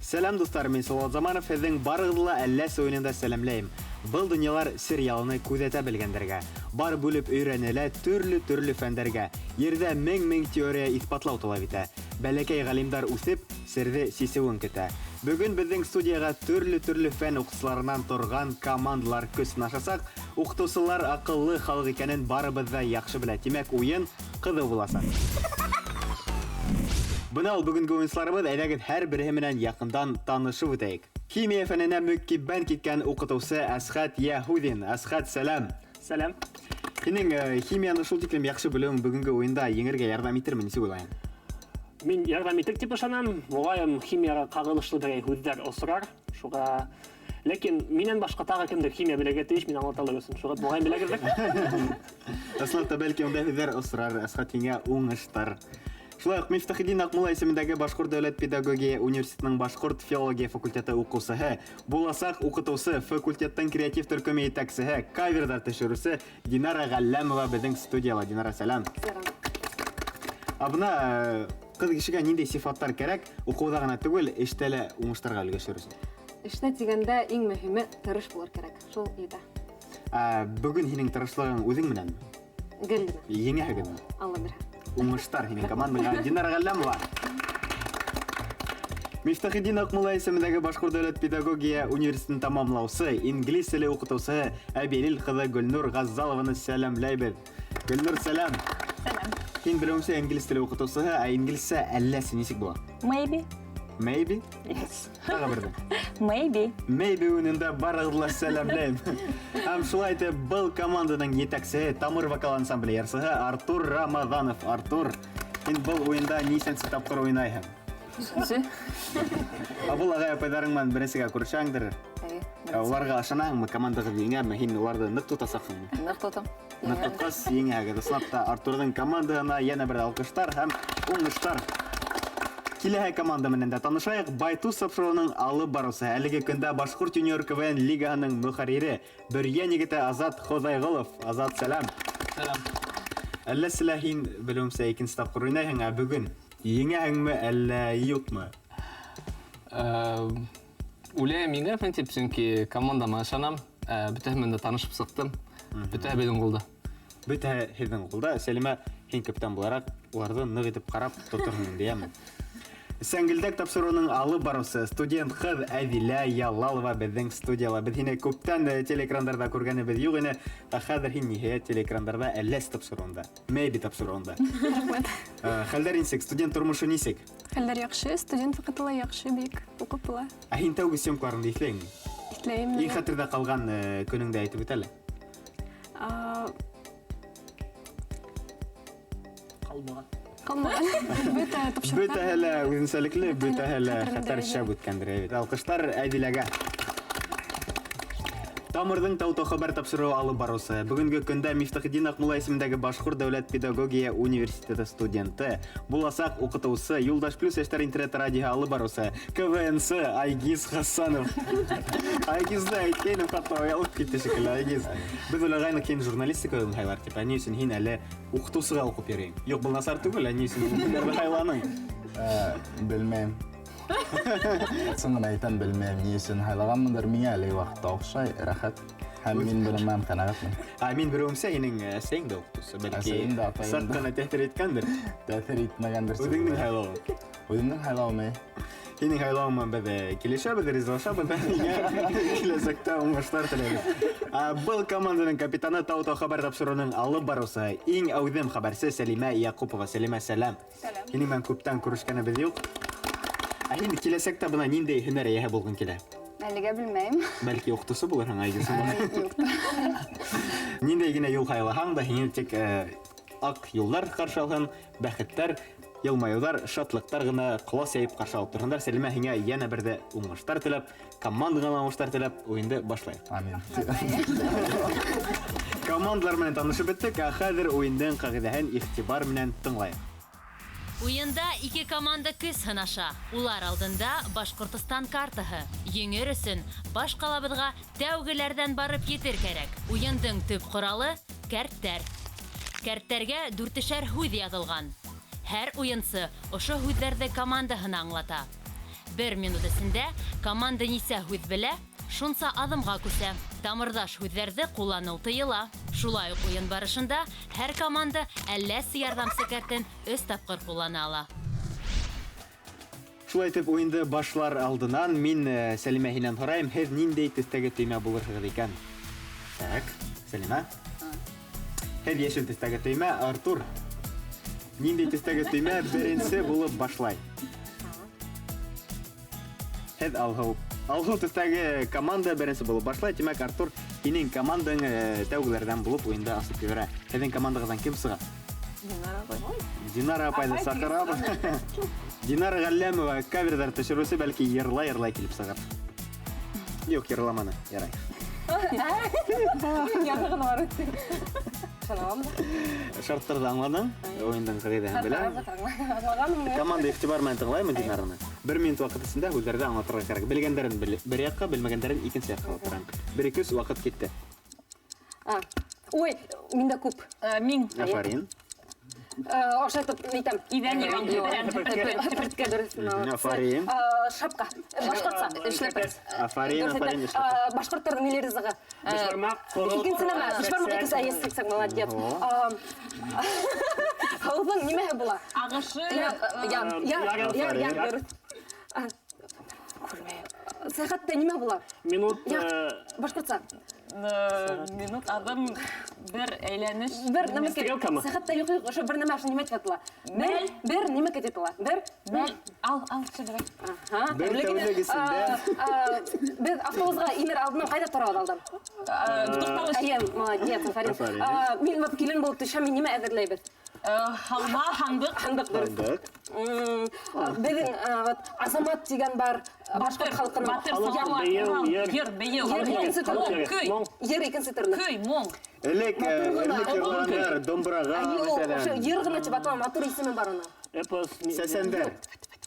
Сәлам дуслар, мин Салават Заманов, һеҙҙең барығыҙҙы ла әлләс уйынында сәләмләйем. Был дөньялар сериалыны күҙәтә белгәндәргә, бар бүлеп өйрәнелә төрлө фәндәргә. Ердә мең теория иҫбатлау талап итә. Бәләкәй ғалимдар үҫеп, серҙе сисеүен көтә. Бөгөн беҙҙең студияға төрлө фән уҡытыусыларынан торған командалар көс сынашасаҡ. Уҡытыусылар аҡыллы халыҡ икәнен барыбыҙ ҙа яҡшы белә. Тимәк, уйын ҡыҙыу буласаҡ. Бына ул бүгенге уйынсыларыбыҙ, әйҙәгеҙ һәр береһе менән яҡындан танышып үтәйек. Химия фәненә мөкиббән киткән уҡытыусы Әсхәт Яһүҙин. Әсхәт, сәләм. Сәләм. Һинең химияны шул тиклем яҡшы белеүең бүгенге уйында еңергә ярҙам итерме, нисек уйлайһың? Мин ярҙам итер тип ышанам. Моғайын химияға ҡағылышлы берәй һүҙҙәр осрар. Шуға... Ләкин минән башҡа тағы кемдер химия белергә тейеш, мин аңлаталар өсөн. Шуға моғайын беләгеҙҙер. Ысынлап та бәлки ундай һүҙҙәр осрар. Әсхәт, һиңә уңыштар. Шулай уҡ Мифтахетдин Аҡмулла исемендәге Башҡорт дәүләт педагогия университетының Башҡорт филология факультеты уҡыусыһы, буласаҡ уҡытыусы, факультеттың креатив төркөмө етәксеһе, каверҙар төшөрөүсе Динара Ғәлләмова беҙҙең студияла. Динара, сәләм. Бына ҡыҙ кешегә ниндәй сифаттар кәрәк, уҡыуҙа ғына түгел, эштә лә уңыштарға өлгәшер өсөн? Эштә тигәндә иң мөһиме тырыш булыр кәрәк. Шул етә. Бөгөн һинең тырышлығың үҙең менәнме? Гел генә. Еңәһегеҙме? Алла бирһә. Уңыштар һинең командаңа. Динара Ғәлләмова. Мифтахетдин Аҡмулла исемендәге Башҡорт дәүләт педагогия университетын тамамлаусы, инглиз теле уҡытыусыһы Әбелил ҡыҙы Гөлнур Ғаззалованы сәләмләйбеҙ. Гөлнур, сәләм. Сәләм. Һин белеүемсә инглиз теле уҡытыусыһы, ә инглизсә әлләсе нисек була? Maybe. Maybe? Yes. Тағы берҙе. Maybe. Maybe уйынында барығыҙҙы ла сәләмләйем. Һәм шулай итеп, был команданың етәксеһе, тамыр вокал ансамбле ярсыһы Артур Рамаҙанов. Артур, һин был уйында нисәнсе тапҡыр уйнайһың? Өсөнсө. Был ағай-апайҙарың менән беренсегә күрешәңдер. Уларға ышанаһыңмы, командағыҙ еңәме? Һин уларҙы ныҡ тотасаҡһыңмы? Ныҡ тотам. Ныҡ тотҡас, еңәһегеҙ. Ысынлап та Артурҙың командаһына йәнә бер алҡыштар һәм уңыштар. Киләһе команда менән дә танышайыҡ. Байтус тапшырыуының алып барыусы, әлеге көндә Башҡорт юниор КВН лигаһының мөхәррире, Бөрйән егете Азат Хоҙайғолов. Азат, сәләм. Сәләм. Әлләсе лә һин белеүемсә икенсе тапҡыр уйнайһың, ә бөгөн еңәһеңме, әллә юҡмы? Үләйем еңермен тип, сөнки командама ышанам. Бөтәһе менән дә танышып сыҡтым. Бөтәһе беҙҙең ҡулда. Бөтәһе һеҙҙең ҡулда. Сәлимә, һин капитан булараҡ, уларҙы ныҡ итеп ҡарап тоторһоң, диәме? Сәңгелдәк тапшырыуының алып барыусы, студент ҡыҙ Әҙилә Ялалова беҙҙең студияла. Беҙ һине күптән телеэкрандарда күргәнебеҙ юҡ ине. Хәҙер һин ниһайәт телеэкрандарда әлләс тапшырыуында, Maybe тапшырыуында. Хәлдәр нисек, студент тормошо нисек? Хәлдәр яҡшы, студент ваҡыты ла яҡшы, бик уҡып була. Ә һин тәүге съемкаларыңды иҫләйһеңме? Иҫләйем. Иң хәтерҙә ҡалған көнөңдө әйтеп үт әле. Ҡалмаған. Ҡалмаған. Бөтә тапшырыҡтар. Бөтәһе лә үҙенсәлекле, бөтәһе лә хәтәр шәп үткәндер. Алҡыштар Әҙиләгә. Тамырҙың тау-тау хәбәр тапшырыуы алып барыусы. Бөгөнгө көндә Мифтахетдин Аҡмулла исемендәге Башҡорт дәүләт педагогия университеты студенты, буласаҡ уҡытыусы, Юлдаш плюс йәштәр интернет-радиоһы алып барыусы, КВНсы Айгиз Хасанов. Айгизды әйткәйнем, хатта оялып китте шикелле, Айгиз. Беҙ уйлағайныҡ, һин журналистика һайлар тип, ә ни өсөн һин әле уҡытыусыға уҡып йөрөйөң? Юҡ, был насар түгел, ә ни өсөн һин һайланың? Белмәйем. Сыңғын әйтәм, белмәйем, ни өсөн һайлағанмындыр, миңә әле ваҡытта оҡшай, рәхәт. Һәм мин белмәм, ҡәнәғәтмен. Мин белеүемсә, һинең әсәйең дә уҡытыусы, Әсәйем дә, бәлки атайым саҡ да. ҡына тәьҫир иткәндер. Тәьҫир итмәгәндер. Үҙеңдең һайлауың. Үҙемдең һайлауым. Һинең һайлауыңа беҙ килешәбеҙ, ризалашабыҙ, киләсәктә уңыштар теләйбеҙ. Был команданың капитаны тау-тау хәбәр тапшырыуының алып барыусы, иң әүҙем хәбәрсе Сәлимә Яҡупова. Сәлимә, сәләм. Һинең менән күптән күрешкәнебеҙ юҡ. Ә һин киләсәктә бына ниндәй һөнәр эйәһе булғың килә? Әлегә белмәйем. Бәлки уҡытыусы булырһың, Айгиз. Ниндәй генә юл һайлаһаң да, һине тик аҡ юлдар ҡаршы алһын, бәхеттәр, йылмайыуҙар, шатлыҡтар ғына ҡолас йәйеп ҡаршы алып торһондар. Сәлимә, һиңә йәнә берҙе уңыштар теләп, командаңа уңыштар теләп, уйынды башлайыҡ. Амин. Командалар менән танышып бөттөк, ә хәҙер уйындың ҡағиҙәһен иғтибар менән тыңлайыҡ. Уйында ике команда көс һынаша. Улар алдында Башҡортостан картаһы. Еңер өсөн баш ҡалабыҙға тәүгеләрҙән барып етер кәрәк. Уйындың төп ҡоралы — кәрттәр. Кәрттәргә 4-шәр һүҙ яҙылған. Һәр уйынсы ошо һүҙҙәрҙе командаһына аңлата. 1 минут эсендә команда нисә һүз белә, шунса адымга күсә. Тамырдаш һүзләрҙе ҡулланыу тыйыла. Шулай уҡ уйын барышында һәр команда әлләс ярҙамсы кәртен 3 тапҡыр ҡуллана ала. Шулай итеп уйынды башлар алдынан мин Сәлимә һинән һорайым, һеҙ ниндәй төҫтәге төймә булырһығыҙ икән? Так, Сәлимә. Һеҙ йәшел төҫтәге төймә, Артур. Ниндәй төҫтәге төймә беренсе булып башлай? Һеҙ алһыу төҫтәге команда беренсе булып башлай. Тимәк, Артур, һинең командаң тәүгеләрҙән булып уйында асып ебәрә. Һеҙҙең командағыҙҙан кем сыға? Динара апайҙы саҡырабыҙ. Динара Ғәлләмова каверҙар төшөрөүсе, бәлки йырлай килеп сығыр. Юҡ, йырламаны. Ярай. Ярҙығын бар. Шаналам. Шарттарҙы аңладың? Уйындың ҡағиҙәһен беләм. Команда иғтибар менән тыңлаймы Динараны? 1 минут ваҡыт эсендә һүҙҙәрҙе аңлатырға кәрәк. Белгәндәрен бер яҡҡа, белмәгәндәрен икенсе яҡҡа алып. 1-2 ваҡыт китте. Ой, миндә күп. Мин. Афарин. Ашайтып әйтәм. Ивән Иван. Хәпәрткә дөрөҫ. Афарин. Шапка. Башҡортса. Эшләпәс. Афарин. Башҡорттарҙың милли ризығы. Бешбармаҡ, ҡорол. Икенсе нәмә. Бешбармаҡ икенсе әйәс молодец. Һауҙың нимәһе була? Ағышы. Дөрөҫ. Сәғәттә нимә була? Минут. Башҡортса. Минут адым бер әйләнеш. Бер нәмә Стрелкамы? сәғәттә юҡ, ошо бер нәмә нимә тип бер нимә тип атала? Бер. Ал, шәберәк. Бер тәүлек эсендә. Беҙ автобусға инер алдынан ҡайҙа торабыҙ алдан? Әйе, молодец, Афарин. Мин килен булып төшәм, мин нимә әҙерләйбеҙ? Халма, һандыҡ. Дөрөҫ. Беҙҙең Азамат тигән бар, башҡорт халҡының. Йыр икенсе төрлө. Көй, моң. Элек йырландар, домбыраға, мәсәлән. Йыр ғына тип аталам, матур исеме бар уның. Эпос. Сәсәндәр.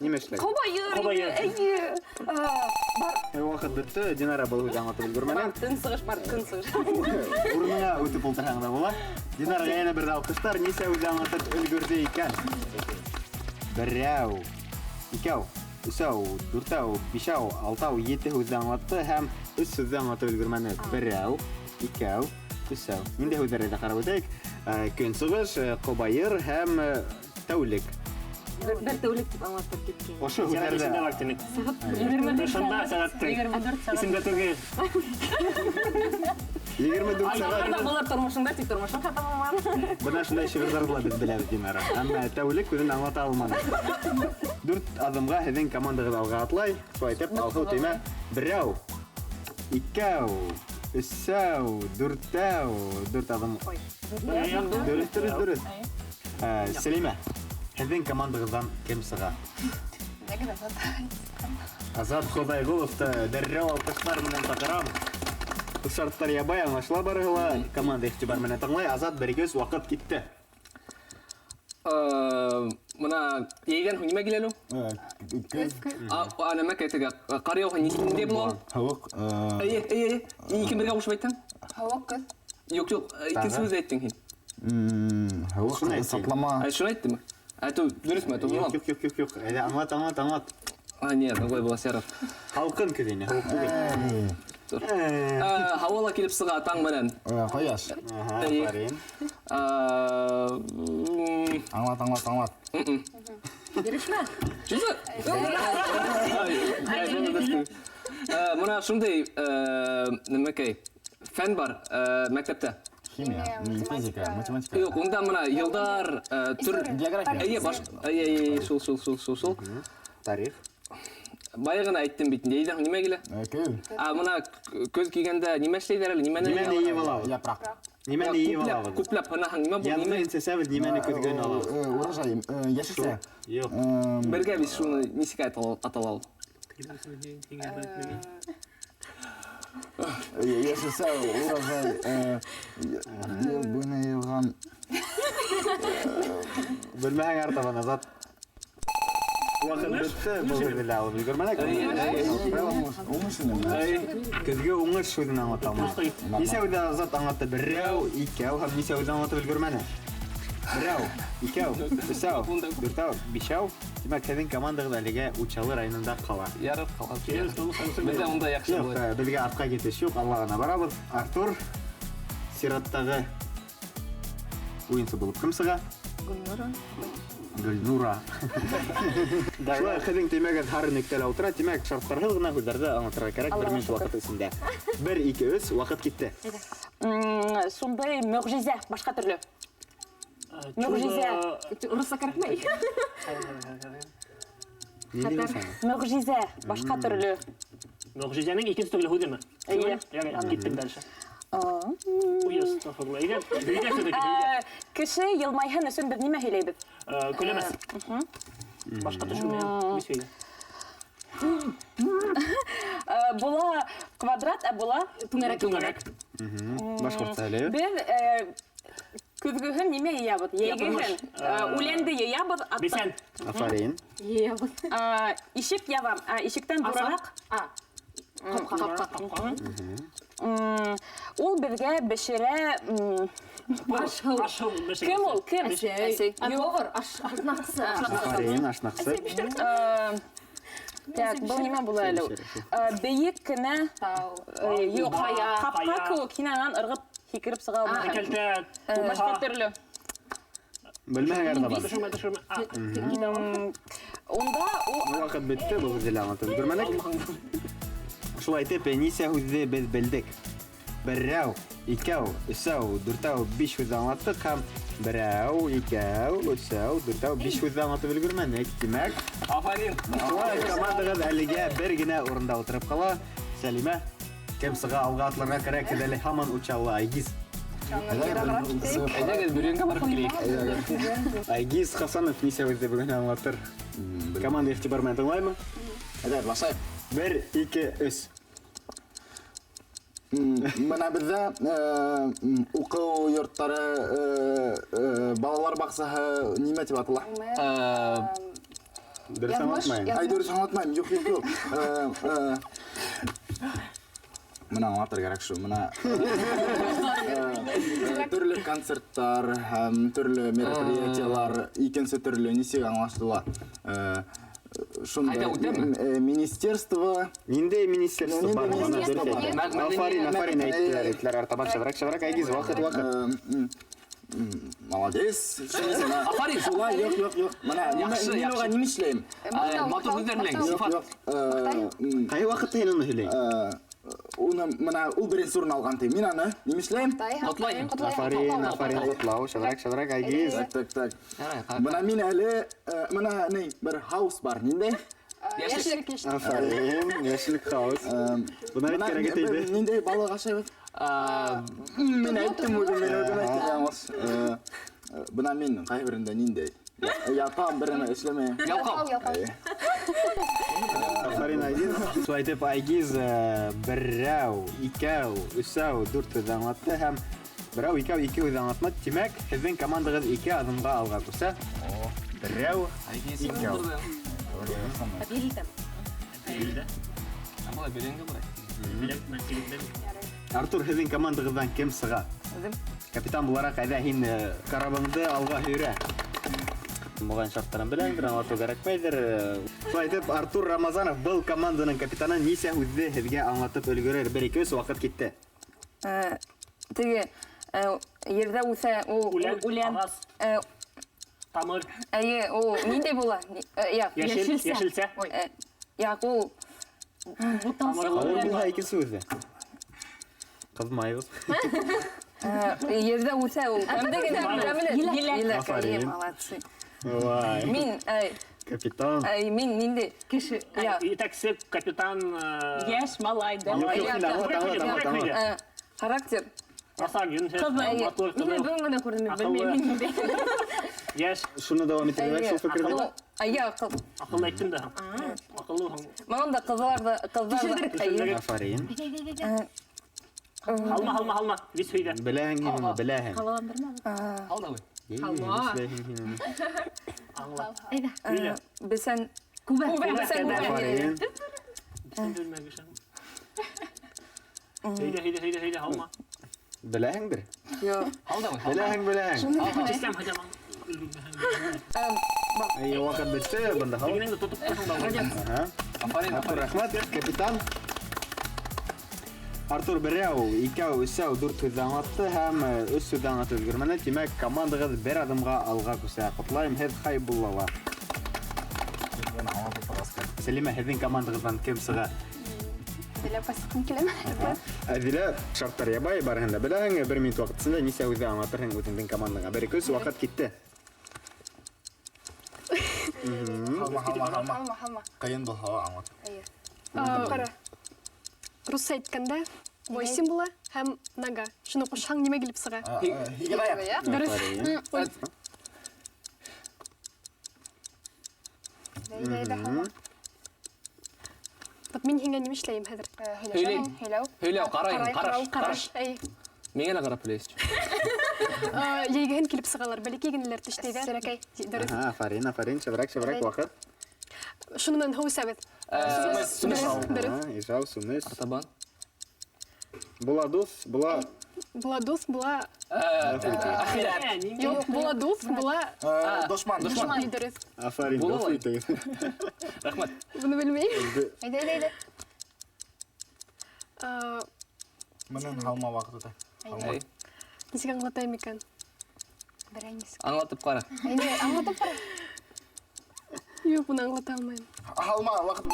Нимә эшләй? Ҡобайыр. Әйе. Бар. Ваҡыт бөттө, Динара был һүҙ аңлатып өлгөрмәне. Көнсығыш бар, көнсығыш. Урыныңа үтеп ултырһаң да була. Динара йәнә бер алҡыштар, нисә һүҙ аңлатып өлгөрҙө икән? 1, 2, 3, 4, 5, 6, 7 һүҙ аңлатты һәм 3 һүҙ аңлатып өлгөрмәне. 1, 2, 3. Ниндәй һүҙҙәрҙе ҡарап үтәйек? Көнсығыш, ҡобайыр һәм тәүлек. Бер тәүлек тип аңлатып киткән. Ошо Исемдә һүҙҙәрҙе бар тимәк. Ошонда сәғәттең. Исемдә түгел. 24 сәғәт. Булар тормошында тик тормошын хатамаман. Бына шундай шиғырҙарҙы ла беҙ беләбеҙ, Динара. Әммә тәүлек үҙен аңлата алманы. 4 аҙымға һеҙҙең командағыҙ алға атлай. Шулай итеп, алһыу төймә 1, 2, 3, 4 аҙым. Дөрөҫ. Сәлимә, һеҙҙең командағыҙҙан кем сыға? Азат Хоҙайғоловты дәррәү алҡыштар менән саҡырам. Шарттар ябай, аңлашыла барыһы, команда иғтибар менән тыңлай. Азат, 1-2 ваҡыт китте. Мына ейгән һуң нимә киләлү? Көз. Нәмә кәйтегә ҡарыяу һуң ниндәй була? Һыуыҡ. Эйе. Ике бергә ҡушып әйттең? Һауыҡ көҙ. Юҡ, икенсе һүҙ әйттең һин. Һыуыҡ, саплама. Шуны әйттеме? Дөрөҫмө? Юҡ. Әйҙә, аңлат. Нет, улай буласы ярар. Һалҡын көҙ ине, һыуыҡ түгел. Һауала килеп сыға таң менән. Ҡояш. Афарин. Аңлат. Бирешмә. Мына шундай нәмәкәй фән бар мәктәптә. Химия, физика, математика. Юк, унда мына йылдар, түр... География. Шул. Тарих. Баяғына әйттем бит, ейдән нимә килә? Көз. Мына көз килгәндә нимә эшләйҙәр әле? Нимәне йыйып алабыҙ? Япраҡ. Нимәне йыйып алабыҙ? Күпләп, нимә бу? Яҙғы сәсәбеҙ, нимәне көҙгән алабыҙ? Урожай, йәшелсә. Юҡ. Бергә бит шуны нисек атала ул? Йәшелсә, урожай. Быны йылған. Белмәһәң артабан, Азат. Ваҡыт бөттө, был һүҙҙе лә алып өлгөрмәнек. Көҙгө уңыш һүҙен аңлата алмай. Нисә һүҙ Азат аңлатты? 1, 2 һәм нисә һүҙ аңлатып өлгөрмәне? 1, 2, 3, 4, 5, Demek sizin komandagız әлегә Учалы районында кала. Ярып калат. Келеміз толы санысы Бездә монда яхшы Yok, булыр. bizge артка кетеш yok. Allah'ına barabыз. Артур, Сираттагы уенчы булып ким сыга? Гүлнура. Шулай хәзин тимәгән һәр нөктәлә утыра, тимәк шартларһыз гына һүзләрдә аңлатырга кирәк 1 минут вакыт эчендә. 1 2 3 вакыт китте. Сондай мөгъҗизә, башка төрле. Мөгъҗизә. Урысса кирәкмәй. Ни дисәң? Мөгъҗизә, башка төрле. Мөгъҗизәнең икенче төрле һүземе? Әйе. Яғни, киттек дальше. Уй, астагфирулла. Өйдә сөйләгән, өйдә. Кеше елмайһын өчен без нимә һөйләйбез? Көлемес. Башка төшүне бисәйдә. Була квадрат, ә була Түңәрәк. Башкортса әле. Без күзгүһен нимә йыябыз? Йәйгеһен. Үләнде йыябыз. Бисән. Афарин. Ишек ябам. Ишектән бурарак. Ул безгә бешерә. Кем ул? Кем? Повар, ашнаксы. Афарин, ашнаксы. Так, бұл нимә була әле? Бейек кенә юк, капка кеүек кинәнән ыргып һикереп сыга алмый. Кәлтә. Башка төрле. Белмәгән дә бар. Төшүмә. Онда Бу вакыт бетте, бу һүзле аңлатып өлгермәдек. Шулай итеп, нисә һүзне без белдек. Берәү, икәү, өсәү, дүртәү, биш һүз аңлаттык һәм берәү, икәү, өсәү, дүртәү, биш һүз аңлатып өлгермәдек. Димәк, Афарин. шулай командагыз әлегә бер генә урында утырып кала. Сәлимә, кем сыга алга атларга кирәк, әле һаман Учалы Айгиз. Әйдәгез бүренгә барып килик. Айгиз Хасанов нисә һүзне бүген аңлатыр. Команда игътибар менән тыңлаймы? Әдәр, башай. 1 2 3. Менә бездә уку йортлары, балалар баксаһы нимә дип атала? Дөрес аңлатмайм. Ай, дөрес аңлатмайм. Юк. Менә аңлатыр кирәк шу. Менә төрле концерттар һәм төрле мероприятиялар, икенче төрле нисек аңлашыла. Шунда министерство. Ниндәй министерство бар? Министерство бар. Афарин әйттеләр. Артабан шабрак, Айгиз, вакыт. Молодец. Афарин. Шулай, юк. Менә мин уга нимә эшләйм? Матур һүзләр белән сифат. Кай вакытта һин аны һөйләйм? Уны менә ул беренче урын алган ти. Мин аны нимә эшләйм? Котлайым. Афарин, котлау, шабрак, Айгиз. Так. Менә мин әле менә ни бер хаус бар. Ниндәй? Афарин, яшьлек хаус. Бuna бит кирәк иде. Ниндәй балык ашайбыз? Мин әйттем үзем, мин әйттем. Бuna мин кай берендә ниндәй? Ятам беренә эшләмәйм. Ялкау. Афарин, Айгиз. Шулай итеп, Айгиз берәү, икәү, өсәү, дүрт һүз аңлатты һәм берәү, икәү, ике һүз аңлатмады. Димәк, һезнең командагыз 2 адымга алга күрсә. Берәү, икәү. Амала бүренгә барай. Артур, һезнең командагыздан кем сыга? Капитан буларак әйдә һин карабыңды алга һөйрә. Мөгән шарттарын беләңдер, аңлату кирәкмәйдер. Шулай итеп, Артур Рамазанов был команданың капитаны нисә һүзне һезгә аңлатып өлгерер. 1 2 3 вакыт китте. Теге ердә үсә үлән. Тамыр. Әйе, ул ниндәй була? Яшелсә. Як ул Авыр булһа икенче һүзне. Кызмайбыз. ердә үсә ул. Афарин. Молодцы. Вай. Мин, Капитан. мин ниндәй кеше? Итәксе капитан. Яшь малай да. Характер. Асагын. Матур. Бүгін күрдем, белмәйм инде. Яшь. Шуны дәвам итәргә шул фикердә. Акыл. Акылlı әйттем дә. Акылlı. Монда кызлар Афарин. Halma. Biz höydә. Беләһең һин, беләһең. Алда бу. Бесән Афарин. Höydә, halma. Беләһеңдер. Yo. Алда бу. Беләһең. Sistem hocam. Вакыт бетте, бында хал. Дегенеңді тотып тұрсың Артур, рахмат, капитан. Артур берәү, икәү, өсәү, дүрт һүҙҙе аңлатты һәм өс һүҙҙе аңлатып өлгөрмәне. Тимәк, командағыҙ бер аҙымға алға күсә. Ҡотлайым, һеҙ Хәйбуллала. Сәлимә, һеҙҙең командағыҙҙан кем сыға? Диләп ҡасҡым киләме? Әҙилә, Шартар Ябай барыһын да беләһең. 1 минут ваҡытында нисә һүҙҙе аңлатырһың үҙеңдең командаңа? 1-2 ваҡыт китте. Һалма. Ҡыйын был һала аңлат. Ҡара. Русса әйткәндә 8 була һәм нога. Шуны ҡушһаң нимә килеп сыға? Һигеләйә. Дөрөҫ. Вот мин һиңә нимә эшләйем хәҙер? Һөйләү, ҡарайым, ҡараш. Әй. Миңә лә ҡарап һөйләйсең. Йәйгәһен килеп сығалар. Бәләкәй генәләр төштәйҙә. Сәрәкәй. Дөрөҫ. Афарин, шыбыраҡ ваҡыт. Шуны менән һыу сәбеҙ. Дөрөҫ. Ижау, сүмес. Артабан. Була дуҫ, була... Була дуҫ, була... Ахирәт. Юҡ, була дуҫ, була... Дошман. Дөрөҫ. Афарин, Була дуҫ ла. итегеҙ. Рәхмәт. Быны белмәйем. Әйҙә. Менән һалма ваҡыты. Нисек аңлатайым икән? Аңлатып ҡара. Юҡ, буны аңлата алмайым. Һалма ваҡыты.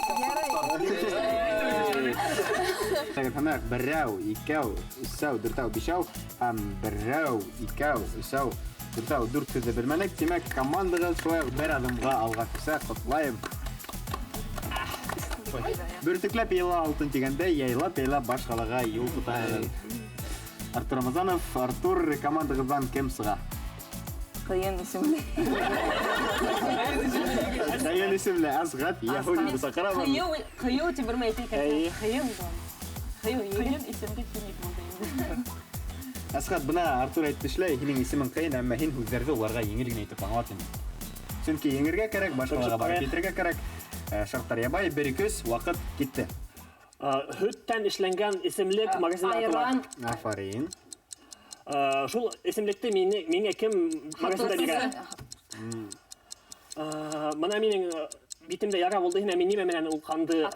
Һәмәк, берәү, икәү, өсәү, дүртәү, бишәү һәм берәү, икәү, өсәү, дүртәү, дүрт һүҙҙе белмәнек. Тимәк, командағыҙ шулай уҡ бер аҙымға алға күсә. Ҡотлайым. Бөртөкләп йыла алтын тигәндәй, яйлап баш ҡалаға юл тотаһығыҙ. Артур Рамазанов, Артур, командағыҙҙан кем сыға? Ҡыйын исемле. Ҡыйын исемле Асғат Яһуди Бысаҡыра бар. Ҡыйыу тип бермә әйтә икән. Ҡыйын исемле кимик булды инде. Асғат, бына Артур әйтте эшләй, һинең исемең ҡыйын, әммә һин һүҙҙәрҙе уларға еңел генә итеп аңлат инде. Сөнки еңергә кәрәк, баш ҡалаға барып китергә кәрәк. Шартар Ябай, 1-2 ваҡыт китте. Һөттән эшләнгән исемлек магазинда Айран. Афарин. Шул исемлекте миңә кем магазинда бирә? Мына минең битемдә яра булды, һин мин нимә менән ул ҡанды...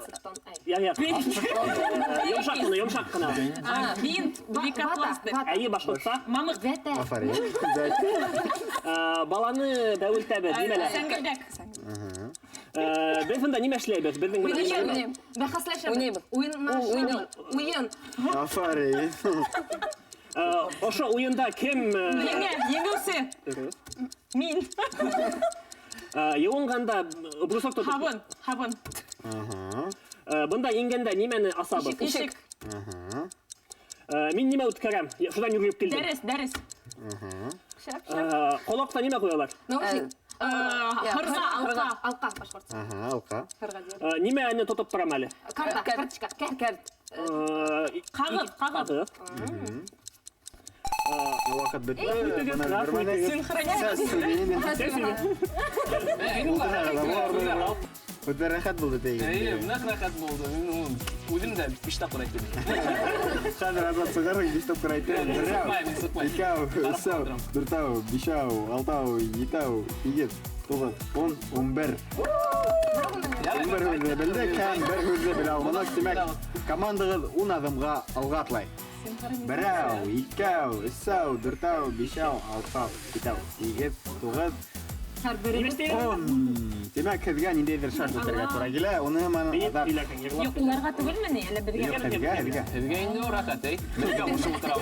Йомшаҡ ҡына. Бинт, лейкопластик. Әйе, башҡортса. Мамыҡ. Афарин. Баланы бәүелтәбеҙ, нимәлә? Сәңгелдәк. Беҙ бында нимә эшләйбеҙ? Беҙҙең Бәхәсләшәбеҙ. Уйын. Афарин. Ошо уйында кем... Еңеүсе. Мин. Йыуынғанда брусок тотып... Һабын. Бында ингәндә нимәне асабыҙ? Ишек. Мин нимә үткәрәм? Шудан йүгереп килдем. Дәрес. Ҡолаҡта нимә ҡуялар? Алҡа башҡортса. Алҡа. Нимәне тотоп торам әле? Карточка. Ҡағыҙ. Ваҡыт бөттө. Һүҙҙәр рәхәт булды тейген. Ныҡ рәхәт булды. Үҙем дә 5 тапҡыр әйттем. Хәҙер Азат сығарың, 5 тапҡыр әйтәм. Берәү, икәү, өсәү, дүртәү, бишәү, алтау, етәү, 8, 9, 10, 11. 11 һүҙҙе белдек һәм бер һүҙҙе белә алманыҡ. Тимәк, командағыҙ 10 аҙымға алға атлай. Берәү, икәү, өсәү, дүртәү, бишәү, алтау, етәү, 8, 9, 10. Тимәк, һеҙгә ниндәйҙер шарт үтәргә тура килә. Уны һаман аҙаҡ... Юҡ, уларға түгелме ни? Әллә беҙгә? Һеҙгә. Һеҙгә инде ул рәхәт, әй. Беҙгә ошо ултыра.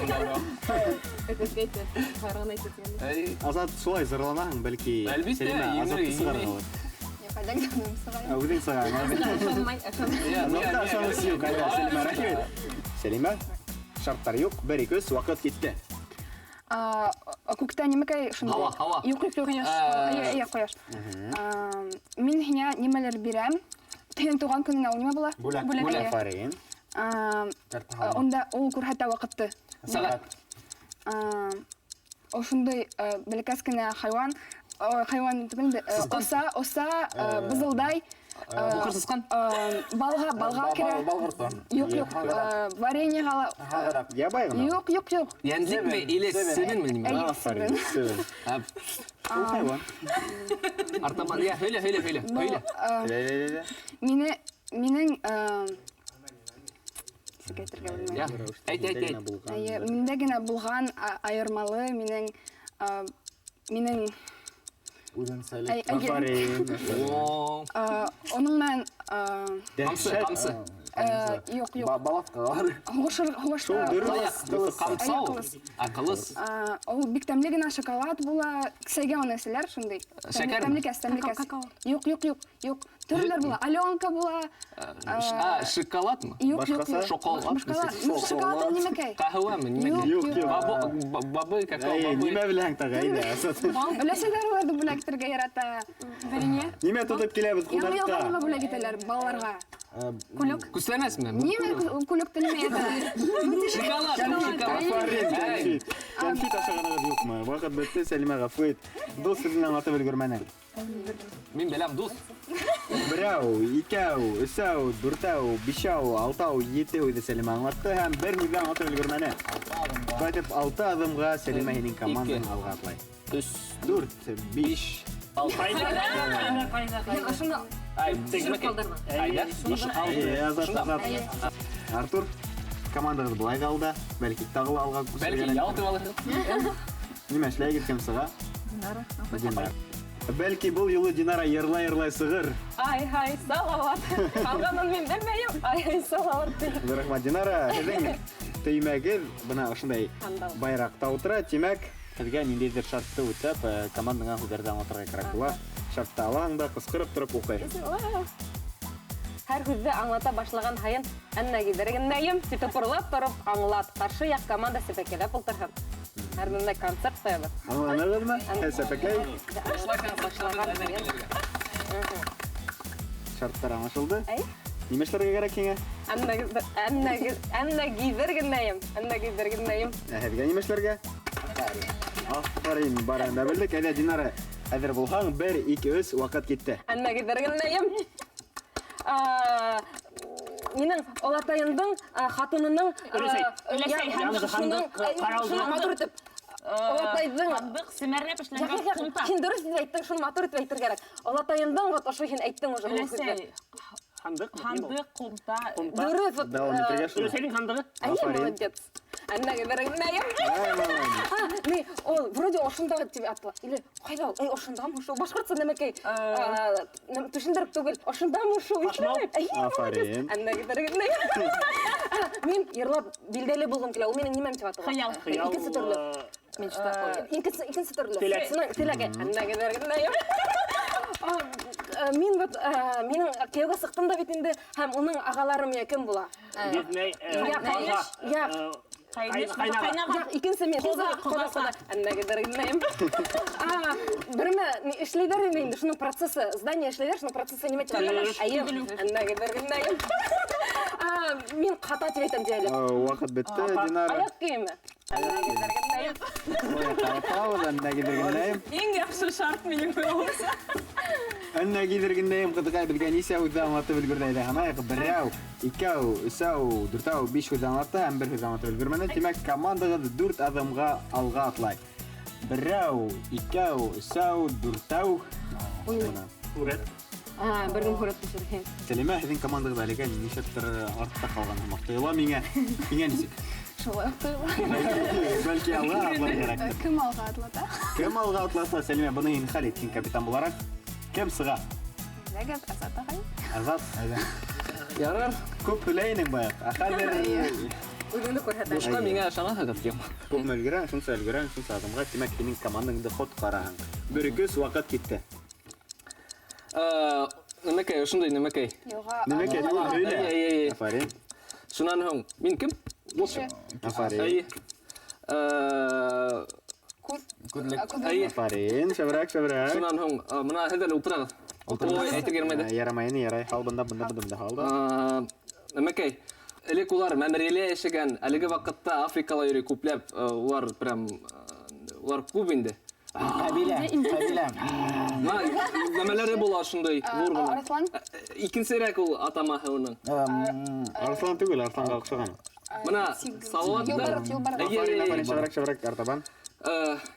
Азат шулай зарланаһың, бәлки... Әлбиттә, Азатты сығарғылыр. Үҙең сығаң. Азатта ышаныс юҡ. Сәлимә, рәхмәт. Сәлимә, шарттар юҡ. 1-2 ваҡыт китте. Күктә нимәкәй шундай? Һауа. Юҡ, ҡояш. Ҡояш. Мин һиңә нимәлер бирәм. Һинең тыуған көнөңә ул нимә була? Бүләк. Афарин. Онда ул күрһәтә ваҡытты. Сәғәт. Ошондай бәләкәс кенә хайван түгел, оса, бызылдай, Бұқыр сысқан? Балға кере. Балғыртон. Жоқ, варенье қала. Я байғына. Жоқ. Янзик ме или севен ме неме? Афарин, севен. Бұл хайван. Артаман, я, höyle. Менің Ya, ayt. Менде генә булган айырмалы менің Udun salik. Афарин. оның мен Қамсы. Жоқ. Балатқа бар. Қамсау. Ақылыс. Ол бик тәмле генә шоколад була, кесәгә онысылар шундый. Шәкәр. Юк. Төрләр була. Аленка була. Шоколад мы? Юк. Шоколад. Шоколад нимәкәй? Қахуа мы? Неме? Юк. Бабы, какао бабы. Нимә беләң тағайда? Өләсәләр уларны бүләктергә ярата. Варенье. Нимә тотып киләбез Яңа кунакка? елларга бүләк итәләр балаларга. Күлек. Күсләмәсме? Нимә күлектә нимә итәләр? Шоколад. Афарин. Кәнфит ашаганыгыз юкмы? Вакыт бетте, Сәлимә гафу ит. Дус сезнең атып өлгермәнең. Мин беләм дус. Берәү, икәү, өсәү, дүртәү, бишәү, алтау, етеү дип Сәлимә аңлатты һәм бер нидән атып өлгермәне. Байтып 6 адымга Сәлимә һинең командаң алга атлай. 3, 4, 5. Ашында Ай, Айда. Азат. Артур, командагыз булай да алда, бәлки тагы алга Бәлки күсәргән. ялтып алыр. Нимә эшләйгез кем сыга? Динара. Бәлки бу юлы Динара йырлай сыгыр. Ай, салават. Қалғанын мен білмеймін. Ай, салават. Рәхмәт, Динара. Һезнең төймәгез бына ошондай байракта утыра. Тимәк, һезгә ниндидер шартты үтәп, командаңа һүзләрдән аңлатырга кирәк була. Шартта алаң да кычкырып торып укый. Һәр һүзде аңлата башлаган һайын әннәгидергеннәйем, титопырлап торып аңлат. Каршы як команда сепәкәләп ултырһын. Һәр мендә концерт таябыз. Аңланыгызмы? Сәпәкәй. Шарттар аңлашылды. Нимә эшләргә кирәк һиңә? Әннәгидергеннәйем. Һезгә нимә эшләргә? Афарин, баранда белдек. Әйдә, Динара, хәзер булһаң, 1, 2, 3 вакыт китте. Әннәгидергеннәйем. Минең олатайымдың хатынының матур итеп олатайдың Хандык семәрләп эшләнгән кунта. Син дөрес әйттең, шуны матур итеп әйтергә кирәк. Олатайымдың вот ошо син әйттең уже. Хандык. Хандык кунта. Дөрес. Дәвам итәргә шул. Сәлим хандыгы. Молодец. Әннәгидергеннәйем. Ни, ол вроде ошында дип атла. Или кайда? Ошындамы шул? Башкортса нәмәкәй? Төшендереп түгел. Ошындамы шул? Афарин. Әннәгидергеннәйем. Мин йырлап билдәле булгым килә. Ул минең нимәм дип атала? Хыял. Икенче төрле. Икенче төрле. Теләгә. Әннәгидергеннәйем. Мин вот минең кияүгә сыктым да бит инде. Һәм уның агалары миңа кем була? Икенче мен кодасында әннәгидергеннәйем. Берме эшләйдер инде шуның процессы, здание эшләйдер, шуның процессы нимә дип атала? Әннәгидергеннәйем. Мин хата дип әйтәм дияле. Вакыт бетте, Динара. Аяк киеме. Әннәгидергеннәйем. Әннәгидергеннәйем. Иң яхшы шарт минем булса. Әннәгидергеннәйем кытыгай белгән исә үзе аңлатып өлгерде иде. Һәм берәү, икәү, өсәү, дүртәү, 5 үзе аңлатты, һәм бер үзе аңлатып өлгермәде. Димәк, командагыз 4 адымга алга атлай. Берәү, икәү, өсәү, дүртәү. Үрәт. Бердән күреп төшергән. Сәлимә, һезнең командагыз әлегә ничектер артта калган һәм тоела миңа. Миңа ничек? Шулай ук тоела. Бәлки алга атлар кирәк. Кем алга атлата? Кем алга атласа, Сәлимә, буны инде хәл иткән капитан буларак. Кем сыга? Ләгәп Азат агай. Азат. Ярар. Күп һөйләйнең бая. Хәзер Үзеңне күрһәтә. Бушка миңа ышанаһығыҙ кем? күп мөлгерәң, шунса адымга, димәк, һинең командаңды ход караһың. 1-2 вакыт китте. Нәмәкәй, ошондай нәмәкәй. Нимәкә дип һөйлә? Афарин. Шунан һуң, мин кем? Афарин. Афарин, шәбрәк. Шунан һуң, мына һеҙ ултырағыҙ. Ой, әйтергә ярмайды. Ярамайны, ярай. Хал бында халда. Нәмәкәй, элек улар мәмерелә яшәгән, әлеге вакытта Африкала йөрөй күпләп, улар прям улар күп инде. Кабилә. Нәмәләре була шундай зур гына. Арслан. Икенчерәк ул атамаһы уның. Арслан түгел, Арсланга охшаган. Мына Салават да. Афарин, шабрак, артабан.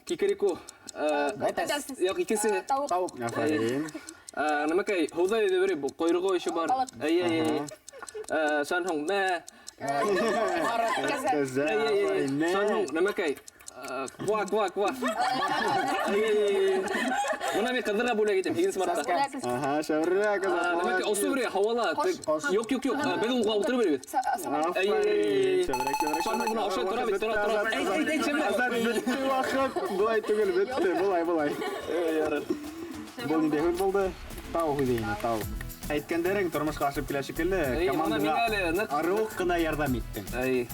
Кикерику. Юк, икенче. Тауық. Афарин. Нәмәкәй, һауда иде бер койрыгы ише бар. Сан һоң мә. Кәзә, Афарин. Сан һоң нәмәкәй. Ква. Мына мен кыдыра бүләк итем, һигез марта. Аха, шабрак. Нәмәкәй, осы бер һавала. Юк. Без улга утырып беребез. Афарин. Сан һоң буна аша тора бит, тора. Вакыт булай түгел, бетте. Булай. Бул инде хут булды. Тау худейне, тау. Әйткәндәрең тормышка ашып килә шикелле, командага арык кына ярдәм иттең.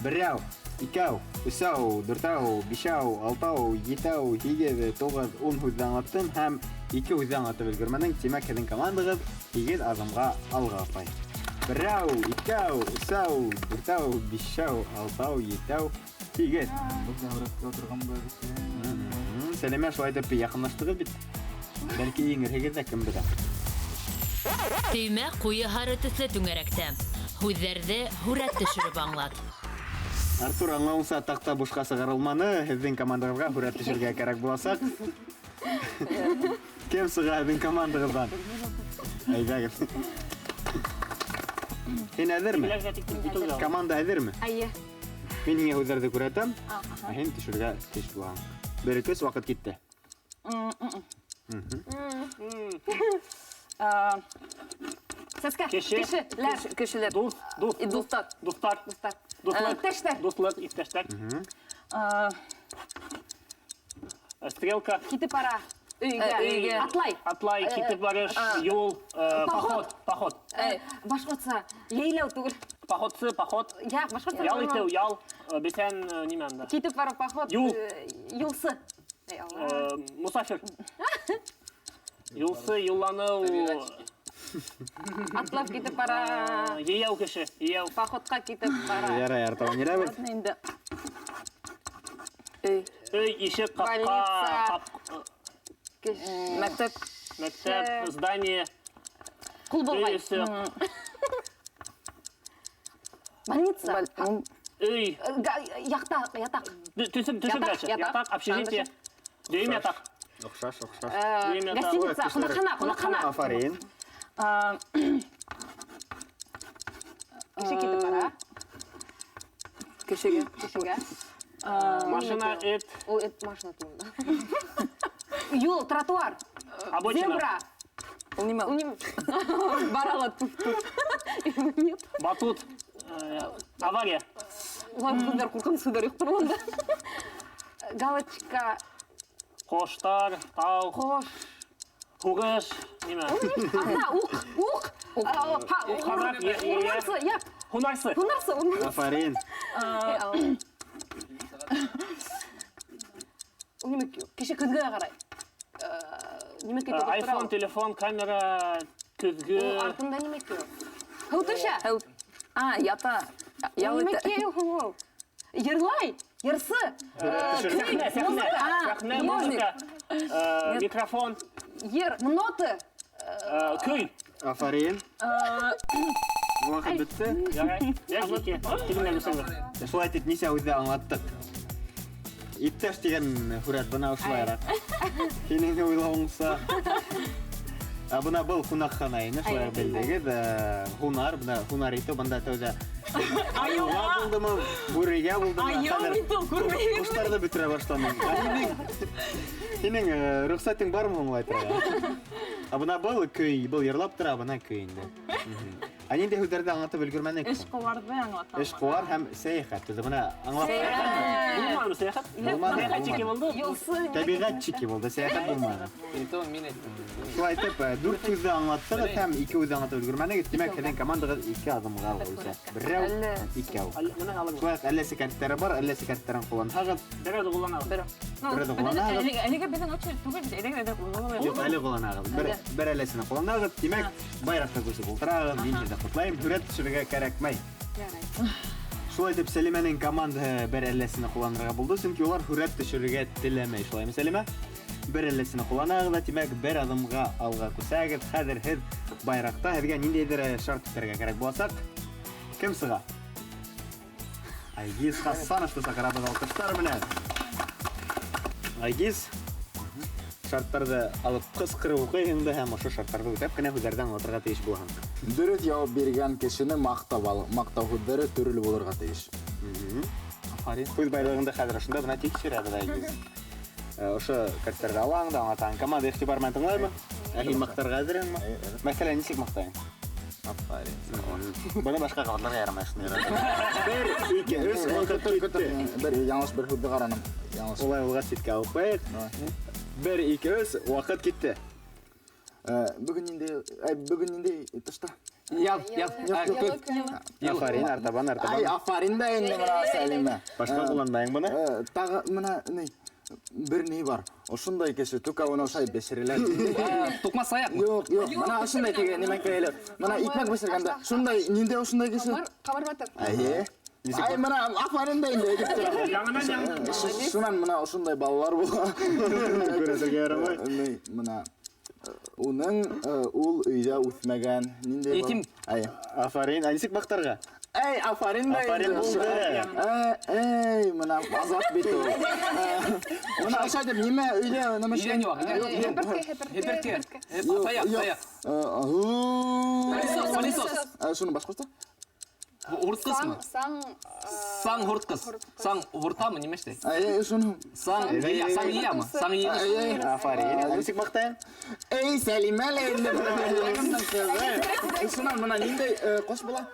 Берәү, икәү, өсәү, дүртәү, бишәү, алтау, етәү, һигез, тугыз, 10 һүзле аңлаттым һәм 2 һүзле аңлатып өлгермәдең. Димәк, һезнең командагыз 8 адымга алга атлай. Берәү, икәү, өсәү, дүртәү, бишәү, алтау, етәү, һигез. Сәләмә, шулай дип якынлаштыгыз бит. Бәлки еңерһегез дә кем белә. Төймә куе һары төсле түңәрәктә. Һүҙҙәрҙе һүрәт төшөрөп аңлат. Артур, аңлауыңса тақта бушҡа сығарылманы. Һеҙҙең командағыҙға һүрәт төшөргә кәрәк буласаҡ. Кем сыға һеҙҙең командағыҙҙан? Әйҙәгеҙ. Һин әҙерме? Команда әҙерме? Айе. Мин һиңә һүҙҙәрҙе күрәтәм, ә һин төшөргә тейеш булаһың. Бер көс ваҡыт китте. Сәскә. Кешеләр. Дуҫтар. Иптәштәр. Дуҫлык, иптәштәр. Стрелка. Китеп бара. Өйгә. Атлай, китеп барыш, юл, поход. Башҡортса йәйләү түгел. Поход. Я, башҡортса. Ял итеү, ял. Бесән нимәндә? Китеп бара поход. Юл. Юлсы. Мусафир. Юлсы, юлланыу. Атлап китеп бара. Йәйәү кеше, йәйәү. Походка китеп бара. Ярай, артабан йөрәбеҙ. Өй, ишек, капка, Мәктәп. мәктәп, здание, Ҡул өй болғай. өсө, Больница. өй, Ятаҡ. түсім дәші, ятақ, общежитие, дөйім ятақ. Оҡшаш. Гостиница. Ҡунаҡхана. Афарин. Кеше китеп бара. Кешегә. Машина, эт, Ул эт машина турында. Юл, тротуар. обочина, Зебра. Ул нимә? Барала тут. батут, авария, Улар күҙҙәр ҡурҡынысыҙҙар юҡтыр. Галочка. ҡоштар, тау, Ҡош. һуғыш, нимә? Уҡ. Һунарсы. Афарин. Кеше көҙгөгә ҡарай. Нимә китеп тора? Айфон, телефон, камера, көҙгө, Артында нимә китеп? Һыу төшә. Ята. Нимә китеп? Йырлай. Йырсы. сәхнә, музыка, микрофон, Ноты. көй. Афарин. Ваҡыт бөттө. Ярай, яшнике, тигенә бөсәңгә. Шулай итеп, нисә һүҙҙе аңлаттык. Иптәш тигән һүрәт бына ошолайыраҡ. Һинең уйлауыңса. Бына был ҡунаҡхана ине, шулай белдегеҙ. Һунар, бына һунар итеү, бында тәүҙә айыуға булдымы, бүрегә булдымы. Ҡоштарҙы бөтөрә башланым. Һинең рөхсәтең бармы һуң улай торорға? Бына был көй, был йырлап тора, бына көй инде. Ә ниндәй һүҙҙәрҙе аңлатып өлгөрмәнек? Эшҡыуарҙы аңлата. Эшҡыуар һәм сәйәхәт. Үҙе бына аңлап Булманы сәйәхәт? Булманы. Сәйәхәтчики булды? Тәбиғәтчики булды, сәйәхәт булманы. Мин әйттем. Шулай итеп, 4 һүҙҙе аңлаттығыҙ һәм 2 һүҙҙе аңлатып өлгөрмәнегеҙ. Тимәк, һеҙҙең командағыҙ 2 аҙымға алғылса. Берәү, 2. Шулай әллә секәнттәре бар, әллә секәнттәрен ҡулланһағыҙ. Берәүҙе ҡулланабыҙ. Берҙе ҡулланағыҙ. Әлегә беҙҙең очередь түгел, әлегә ҡулланабыҙ. Юҡ, әле ҡулланағыҙ. Бер әлләсенә ҡулланағыҙ. Тимәк, байраҡҡа күсеп ултырағыҙ. Мин һеҙҙе ҡотлайым. Һүрәт төшөрөргә кәрәкмәй. Шулай итеп, Сәлимәнең командаһы бер әлләсенә ҡулланырға булды, сөнки улар һүрәт төшөрөргә теләмәй. Шулаймы, Сәлимә? бер әлләсене кулланагыз да, тимәк, бер адымга алга күсәгез. Хәзер һез байракта һезгә ниндидер шарт итәргә кирәк буласак. Кем сыга? Айгиз Хасановты сакырабыз алкыштар белән. Айгиз шарттарды алып кыскырып укыйһың да һәм ошо шарттарды үтәп кенә һүзләрдән аңлатырга тиеш буласың. Дөрес җавап биргән кешене мактау һүзләре төрле булырга тиеш. Афарин. Күз байлыгында хәзер ошында бына тикшерәбез Айгиз. Ошо карталарда алаң да аңлатаң. Команда игътибар менән тыңлаймы? Һин мактарга әзерме? Мәсәлән, ничек мактайың? Афарин. Бuna başka kavadlara yaramayasın herhalde. 1, 2, 3, vakit gitti. Bir yanlış bir hüdde qaranım. Yanlış. Olay olga sitke alıp koyuk. 1, 2, 3, vakit gitti. Bugün indi tışta. Yap. Afarin, artaban. Ay, afarin da indi bana Selime. Başka kullanmayın bunu? Tağı bana ne? Bir ne var? Oşunday kişi tuka onu şey beşiriler. Tukma sayak mı? Yok. Bana oşunday kege ne kaylı. Bana ikmak beşirganda. Şunday ninde oşunday kişi? Kabar batır. Ay bana afarin da indi. Şunan bana oşunday balalar bu. Göredirge yaramay. Ne bana onun ul uyda üsmegen ninde? Yetim. Ay. Afarin, anisik baktarga. Ey afarin da Afarin buldu. Ey bana azap bitti. Bana aşağıda nime öyle nime İğren yok. Heperke. Sayak. Polisos. Şunu başkası? Hurtkız mı? Sang hurtkız. Sang hurta mı? Nimeşte? Ay şunu. Sang iya mı? Sang iya. Afarin, anisik baktayın. Ey Selime leyli. Şuna bana ninde koş bula.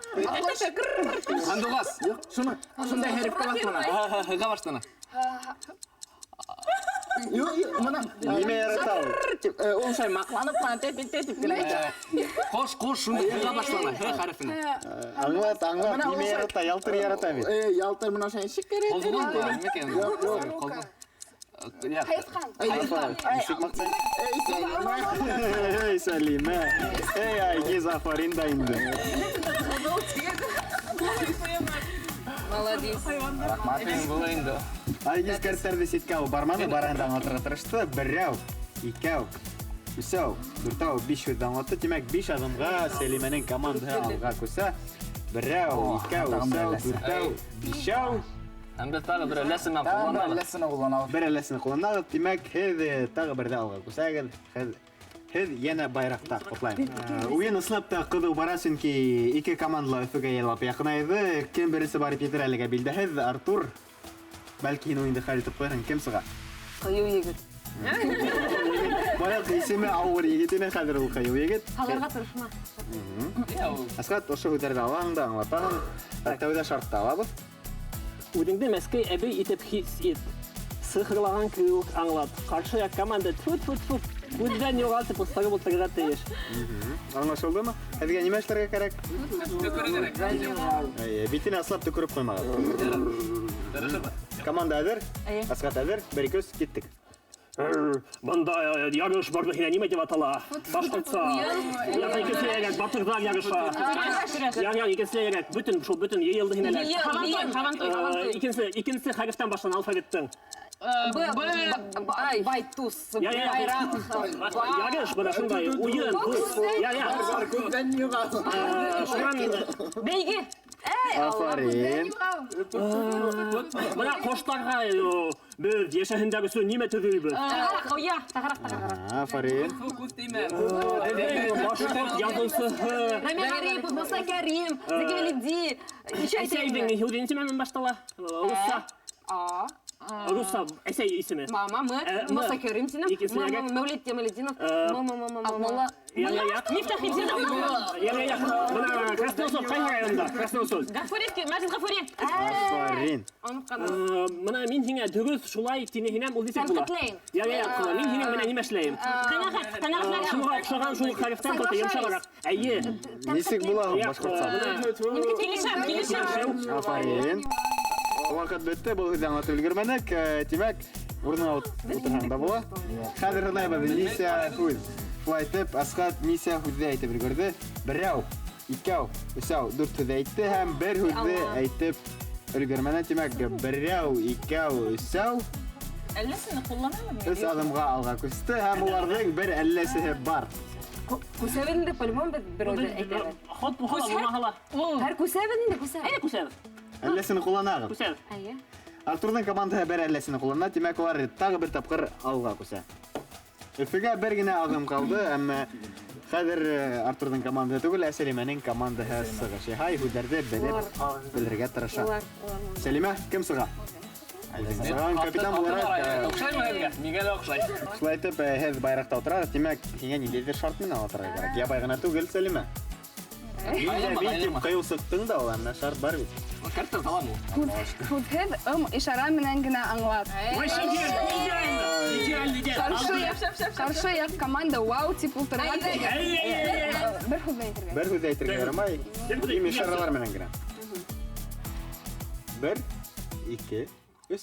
Handugaz. Yok şunu. Şunda herif kavat bana. Hıga başlana. Yok bana. Nime yaratalım? O şey maklanıp bana tepip gene. Koş şunu hıga başlana. Hı harfine. Anlat. Nime yarata, yaltır yarata bir. Yaltır bana şey şikeri. Kolduğun mu? Yok. Ya. Afarin, anisik baktayın. Ey Selime. Ey Selime. Ey Aygiz Afarin da indi. Rahmatin bu indi. Aygiz kartlarda sitke alıp barmаны baranda anlatırga tırıştı. Birrev, ikev, üsev, dürtev, 5 hüzde anlattı. Demek 5 adımga Selime'nin komandığı alga küse. Birrev, ikev, üsev, dürtev, 5'ev. Hem de tağı bir lesine Tamam kullanalım. lesine kullanalım. Bir ellesini kullanalım. Demek hedi tağı birde alga küse. Һез yana bayrakta kutlayın. Oyun ısınıpta kıdı barasın ki iki komandla öfüge yelap yakınaydı. Kim birisi barıp yetirəliga bildi. Һез Artur. Belki yine oyunda xaritip koyun. Kim sığa? Кыю егет. Bayağı ismi ağır yigitine xadir ol xayı yigit. Қаларға тырышма. Asqat oşu hüdərdə alan da anlatan. Hatta ödə şartda alabız. Үзеңді мәскәй әбей итеп хис ет. Сыхырлаған кеуек аңлап. Қаршы команда тфу-тфу-тфу. Күздән юғалтып ыстырып отырырға тиеш. Anlaşıldı mı? Һезгә нимә эшләргә кирәк? Битене аслап төкереп куймагыз. Команда әзер? Асқат әзер? 1-2 киттек. Бында ярыш барды һине нимә дип атала? Башкортса. Яңа икесе батырдар ярыша. Яңа икесе бүтән йыелды һинеләр. Икенче хәрефтән башлан алфавиттың. Байтус. Ярыш бына шундай уен. Күздән югал. Бәйге. Afarin. Бына коштарга без яшәһендәге су нимә төзүбез? Қоя. Тағарақ. Afarin. Башкорт язучысы. Рәмия Гарипов, Муса Кәрим, Закелиди. Әсәйдің һүденче мән баштала. Руса, әсәй исеме. Мама, Муса Кәрим синең. Мәүлид Ямалетдинов. Ақмолла. Мифтах Ибзинов. Бына Красноусол кай районда? Красноусол. Гафуревский, Мәжит Гафури. Afarin. Мына мин һиңә дөрес шулай тине һинәм ул дисәк була. Мин һинең менә нимә эшләйем? Қанағат. Шуңа охшаган шул хәрефтән тоты йомшаграк. Әйе. Нисек була башкортса? Килешәм. Afarin. Вакыт бетте, был һүз аңлатып өлгермәдек. Тимәк, урынга утырһаң да була. Хәзер һынайбыз. Нисә һүз? Шулай итеп, Асқат нисә һүзде әйтеп өлгерде. Берәү, икәү, өсәү, дүрт һүз әйтте һәм бер һүзде әйтеп өлгермәде. Тимәк, берәү, икәү, өсәү, Әллесini кулланамы? Өс адымға алға күсті һәм уларның бер әлләсеһе бар. Күсәбен дә по-любому бер үзе әйтәләр. Хот бу hala, бу hala. Һәр күсәбен инде күсәбен. Әйе, күсәбез. Әлләсене кулланагыз. Күсәбез. Әйе. Артурның командаһы бер әлләсене куллана, тимәк улар тагы бер тапкыр алга күсә. Өфөгә бер генә адым калды, әмма хәзер Артурның командаһы түгел, Сәлимәнең командаһы сыгыш. Һай, һүдәрде белергә тырыша. Сәлимә, кем сыга? Сыган капитан буларак. Окшаймы һеҙгә? Миңә лә окшай. Шулай итеп, һеҙ байраҡта ултырағыҙ, тимәк, һиңә ниндәйҙер шарт менән ултырырға кәрәк. Ябай ғына түгел, Сәлимә. Мин тип ҡыйыу сыҡтың да ул, әммә шарт бар бит. Картер талам ул. Һүҙһеҙ ишара менән генә аңлат. Ҡаршы яҡ команда вау тип ултырған. Бер һүҙ әйтергә. Бер һүҙ әйтергә ярамай. Им ишаралар менән генә. 1, 2, 3.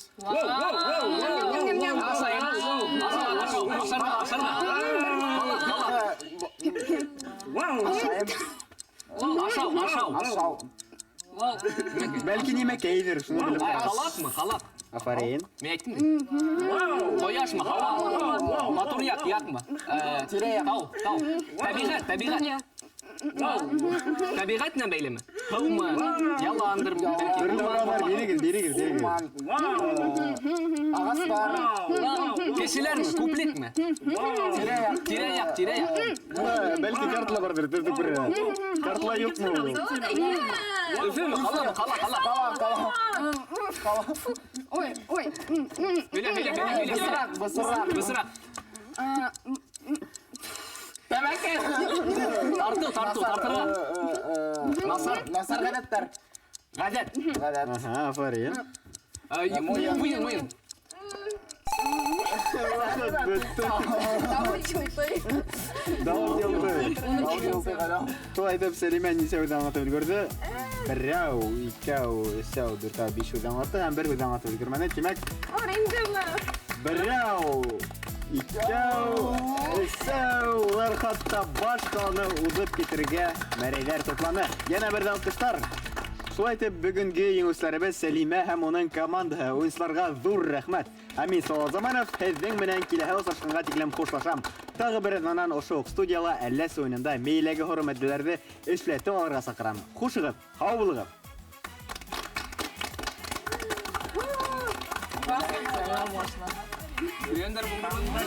Бәлки нимәкәйҙер, шуны белеп торабыҙ. Халатмы? Халат. Афарин. Мен әйттем бит. Ҡояшмы? Һауа. Матур яҡ, яҡмы? Тау. Тәбиғәт. Тәбиғәт менән бәйлеме? Һыумы? Яландыр бәлки. Төрлө урамдар, бирегеҙ. Ағас бар. Кешеләрме? Күплекме? Тирә-яҡ. Бәлки картла бардыр, төртөп күрәһең. Картла юҡмы ул? Өфөмө? Ҡала. Ой. Һөйлә. Бысыраҡ. Тәмәке. Тартырға. Насар ғәдәттәр. Ғәдәт. Аха, афарин. Муйын. Дауыл йылды. Шулай итеп, Сәлимә нисә һүҙ аңлатып өлгөрҙө? Берәү, икәү, өсәү, дүртәү, биш һүҙ аңлатты һәм бер һүҙ аңлатып өлгөрмәне. Тимәк, берәү, икәү, өсәү, улар хатта баш ҡаланы уҙып китергә мәрәйҙәр тупланы. Йәнә бер алҡыштар. Шулай итеп, бөгөнгө еңеүселәребеҙ Сәлимә һәм уның командаһы, уйынсыларға ҙур рәхмәт. Ә мин Салазаманов һеҙҙең менән киләһе осрашҡанға тиклем хушлашам. Тағы бер аҙнанан ошо уҡ студияла әлләс уйынында мейеләге хөрмәтлеләрҙе эшләтеп алырға саҡырам. Хушығыҙ, һау булығыҙ. Йөрөйәндәр булмағанмы?